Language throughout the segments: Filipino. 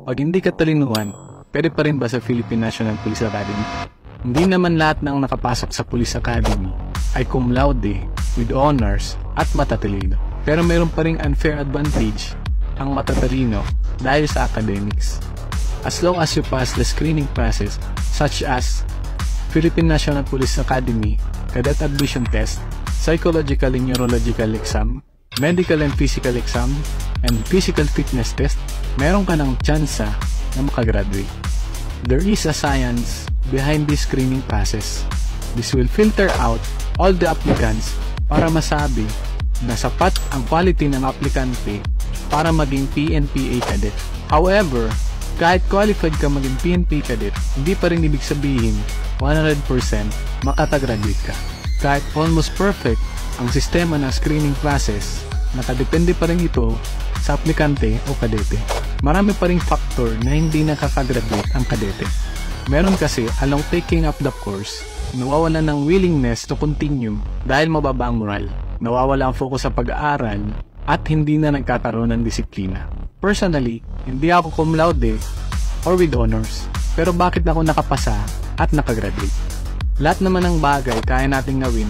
Pag hindi ka talinuhan, pwede pa rin ba sa Philippine National Police Academy? Hindi naman lahat ng nakapasok sa Police Academy ay cum laude, with honors, at matatalino. Pero meron pa ring unfair advantage ang matatalino dahil sa academics. As long as you pass the screening process such as Philippine National Police Academy, Cadet Admission Test, Psychological and Neurological Exam, Medical and Physical Exam, and Physical Fitness Test, meron ka ng tsansa na makagraduate. There is a science behind this screening process. This will filter out all the applicants para masabi na sapat ang quality ng aplikante para maging PNPA cadet. However, kahit qualified ka maging PNP cadet, hindi pa rin ibig sabihin 100% makatagraduate ka. Kahit almost perfect ang sistema ng screening process, nakadepende pa rin ito sa aplikante o kadete. Marami pa ring factor na hindi nakakagraduate ang kadete. Meron kasi along taking up the course, nawawala ng willingness to continue dahil mababa ang moral. Nawawala ang focus sa pag-aaral at hindi na nagkakaroon ng disiplina. Personally, hindi ako cum laude or with honors. Pero bakit ako nakapasa at nakagraduate? Lahat naman ng bagay kaya nating gawin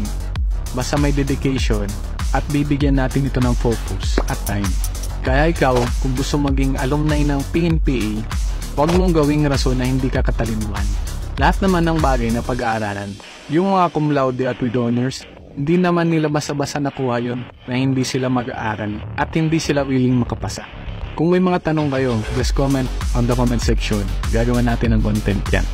basta may dedication at bibigyan natin ito ng focus at time. Kaya ikaw, kung gusto maging alumni ng PNPA, huwag mong gawing rason na hindi ka katalinuhan. Lahat naman ng bagay na pag-aaralan, yung mga cum laude at with honors, hindi naman nila basta-basta nakuha yun na hindi sila mag-aaral at hindi sila willing makapasa. Kung may mga tanong kayo, just comment on the comment section. Gagawa natin ng content yan.